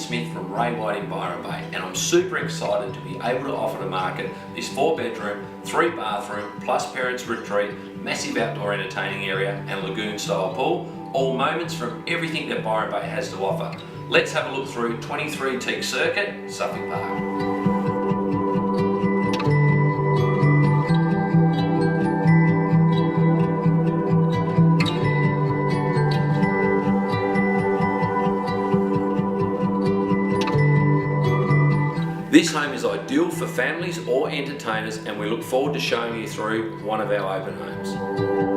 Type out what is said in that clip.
Smith from Ray White in Byron Bay, and I'm super excited to be able to offer to market this 4-bedroom, 3-bathroom, plus parents retreat, massive outdoor entertaining area and lagoon style pool, all moments from everything that Byron Bay has to offer. Let's have a look through 23 Teak Circuit, Suffolk Park. This home is ideal for families or entertainers, and we look forward to showing you through one of our open homes.